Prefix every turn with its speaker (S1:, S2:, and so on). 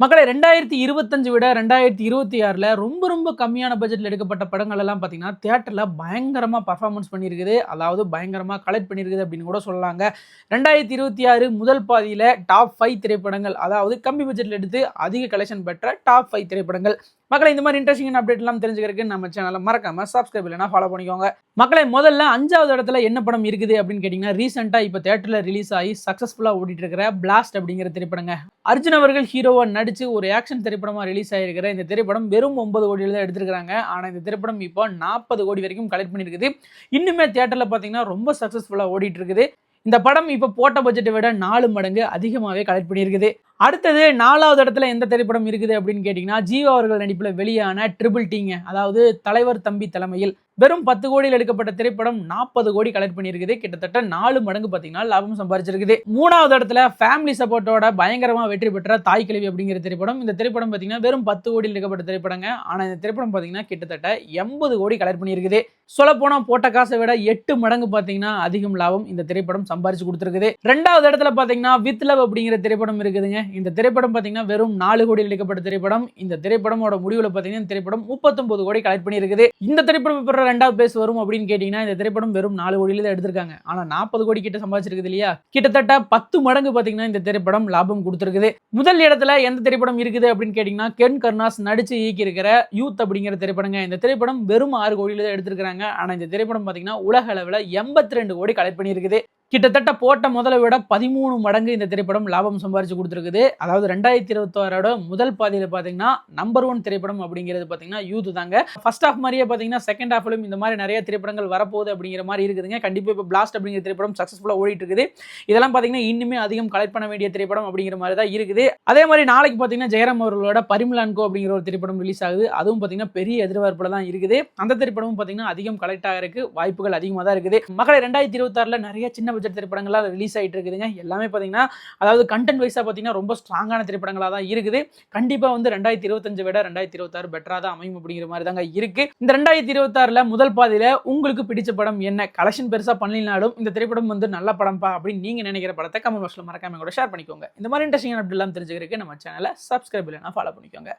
S1: மக்களே 2025 விட 2026ல ரொம்ப கம்மியான பட்ஜெட்ல எடுக்கப்பட்ட படங்கள் எல்லாம் பார்த்தீங்கன்னா, தியேட்டர்ல பயங்கரமா பெர்ஃபார்மன்ஸ் பண்ணியிருக்குது. அதாவது பயங்கரமா கலெக்ட் பண்ணியிருக்குது அப்படின்னு கூட சொல்லலாங்க. 2026 முதல் பாதியில டாப் 5 திரைப்படங்கள், அதாவது கம்மி பட்ஜெட்ல எடுத்து அதிக கலெக்ஷன் பெற்ற டாப் 5 திரைப்படங்கள். மக்களே இந்த மாதிரி இன்ட்ரெஸ்டிங்கான அப்டேட் எல்லாம் தெரிஞ்சுக்கிறதுக்கு நம்ம சேனலை மறக்காம சப்ஸ்கிரைப் இல்லைனா ஃபாலோ பண்ணிக்கோங்க. மக்களே முதல்ல 5வது இடத்துல என்ன படம் இருக்குது அப்படின்னு கேட்டீங்கன்னா, ரீசெண்டா இப்போ தியேட்டர்ல ரிலீஸ் ஆகி சக்சஸ்ஃபுல்லா ஓடிட்டு இருக்கிற பிளாஸ்ட் அப்படிங்கிற திரைப்படங்க. அர்ஜுன் அவர்கள் ஹீரோவா நடிச்சு ஒரு ஆக்ஷன் திரைப்படமா ரிலீஸ் ஆகிருக்கிற இந்த திரைப்படம் வெறும் 9 கோடியில் தான் எடுத்திருக்காங்க. ஆனால் இந்த திரைப்படம் இப்போ 40 கோடி வரைக்கும் கலெக்ட் பண்ணியிருக்குது. இன்னுமே தியேட்டர்ல பார்த்தீங்கன்னா ரொம்ப சக்சஸ்ஃபுல்லா ஓடிட்டு இருக்குது. இந்த படம் இப்போ போட்ட பட்ஜெட்டை விட 4 மடங்கு அதிகமாகவே கலெக்ட் பண்ணியிருக்குது. அடுத்தது 4வது இடத்துல எந்த திரைப்படம் இருக்குது அப்படின்னு கேட்டிங்கன்னா, ஜீவா அவர்கள் நடிப்பில் வெளியான ட்ரிபிள் டிங்க, அதாவது தலைவர் தம்பி தலைமையில் வெறும் 10 கோடியில் எடுக்கப்பட்ட திரைப்படம் 40 கோடி கலெக்ட் பண்ணியிருக்குது. கிட்டத்தட்ட 4 மடங்கு பார்த்தீங்கன்னா லாபம் சம்பாதிச்சிருக்குது. 3வது இடத்துல ஃபேமிலி சப்போர்ட்டோட பயங்கரமா வெற்றி பெற்ற தாய் கிழவி அப்படிங்கிற திரைப்படம். இந்த திரைப்படம் பார்த்தீங்கன்னா வெறும் 10 கோடியில் எடுக்கப்பட்ட திரைப்படங்க. ஆனால் இந்த திரைப்படம் பார்த்தீங்கன்னா கிட்டத்தட்ட 80 கோடி கலெக்ட் பண்ணியிருக்குது. சொல்லப்போனா போட்ட காசை விட 8 மடங்கு பார்த்தீங்கன்னா அதிகம் லாபம் இந்த திரைப்படம் சம்பாதிச்சு கொடுத்துருக்குது. 2வது இடத்துல பார்த்தீங்கன்னா வித் லவ் அப்படிங்கிற திரைப்படம் இருக்குதுங்க. இந்த திரைப்படம் பார்த்தீங்கன்னா வெறும் 4 கோடியில் எடுக்கப்பட்ட திரைப்படம். இந்த திரைப்படமோட முடிவில் பார்த்தீங்கன்னா இந்த திரைப்படம் 39 கோடி கலெக்ட் பண்ணியிருக்குது. இந்த திரைப்படம் இப்போ 2வது பிளேஸ் வரும் அப்படின்னு கேட்டீங்கன்னா, இந்த திரைப்படம் வெறும் 4 கோடியில தான் எடுத்திருக்காங்க. ஆனா 40 கோடி கிட்ட சம்பாதிச்சிருக்குது இல்லையா? கிட்டத்தட்ட 10 மடங்கு பார்த்தீங்கன்னா இந்த திரைப்படம் லாபம் கொடுத்திருக்குது. முதல் இடத்துல எந்த திரைப்படம் இருக்குது அப்படின்னு கேட்டீங்கன்னா, கென் கருணாஸ் நடிச்சு இயக்கி இருக்கிற யூத் அப்படிங்கிற திரைப்படங்க. இந்த திரைப்படம் வெறும் 6 கோடியில தான் எடுத்திருக்காங்க. ஆனா இந்த திரைப்படம் பார்த்தீங்கன்னா உலக அளவில் 82 கோடி கலெக்ட் பண்ணியிருக்குது. கிட்டத்தட்ட போட்ட முதலை விட 13 மடங்கு இந்த திரைப்படம் லாபம் சம்பாரிச்சு கொடுத்துருக்குது. அதாவது 2026 முதல் பாதியில் பார்த்தீங்கன்னா நம்பர் 1 திரைப்படம் அப்படிங்கிறது பார்த்தீங்கன்னா யூத் தாங்க. ஃபர்ஸ்ட் ஹாஃப் மாதிரியே பார்த்தீங்கன்னா செகண்ட் ஹாஃப்லையும் இந்த மாதிரி நிறைய திரைப்படங்கள் வரப்போகுது அப்படிங்கிற மாதிரி இருக்குதுங்க. கண்டிப்பாக இப்போ பிளாஸ்ட் அப்படிங்கிற திரைப்படம் சக்ஸஸ்ஃபுல்லாக ஓடிட்டு இருக்குது. இதெல்லாம் பார்த்தீங்கன்னா இன்னுமே அதிகம் கலெக்ட் பண்ண வேண்டிய திரைப்படம் அப்படிங்கிற மாதிரி தான் இருக்குது. அதே மாதிரி நாளைக்கு பார்த்தீங்கன்னா ஜெயராம் அவர்களோட பரிமளான்கோ அப்படிங்கிற ஒரு திரைப்படம் ரிலீஸ் ஆகுது. அதுவும் பார்த்தீங்கன்னா பெரிய எதிர்பார்ப்புல தான் இருக்குது. அந்த திரைப்படமும் பார்த்தீங்கன்னா அதிகம் கலெக்ட் ஆகிறதுக்கு வாய்ப்புகள் அதிகமாக தான் இருக்குது. மக்களை 2026 நிறைய சின்ன பட்ஜெட் திரைப்படங்களாக ரிலீஸ் ஆகிட்டு இருக்குதுங்க. எல்லாமே பார்த்தீங்கன்னா அதாவது கண்டென்ட் வைஸாக பார்த்தீங்கன்னா ரொம்ப ஸ்ட்ராங்கான திரைப்படங்களாக தான் இருக்குது. கண்டிப்பாக வந்து 2025 விட 2026 பெட்டராக தான் அமையும் அப்படிங்கிற மாதிரி தாங்க இருக்கு. இந்த 2026 முதல் பாதியில உங்களுக்கு பிடிச்ச படம் என்ன? கலெக்ஷன் பெருசாக பண்ணலினாலும் இந்த திரைப்படம் வந்து நல்ல படம்பா அப்படின்னு நீங்க நினைக்கிற படத்தை கமெண்ட் பாக்ஸ்ல மறக்காம கூட ஷேர் பண்ணிக்கோங்க. இந்த மாதிரி இன்ட்ரெஸ்டிங்கான அப்டேட் எல்லாம் தெரிஞ்சுக்கிறதுக்கு நம்ம சேனலை சப்ஸ்கிரைப் இல்லைனா ஃபாலோ பண்ணிக்கோங்க.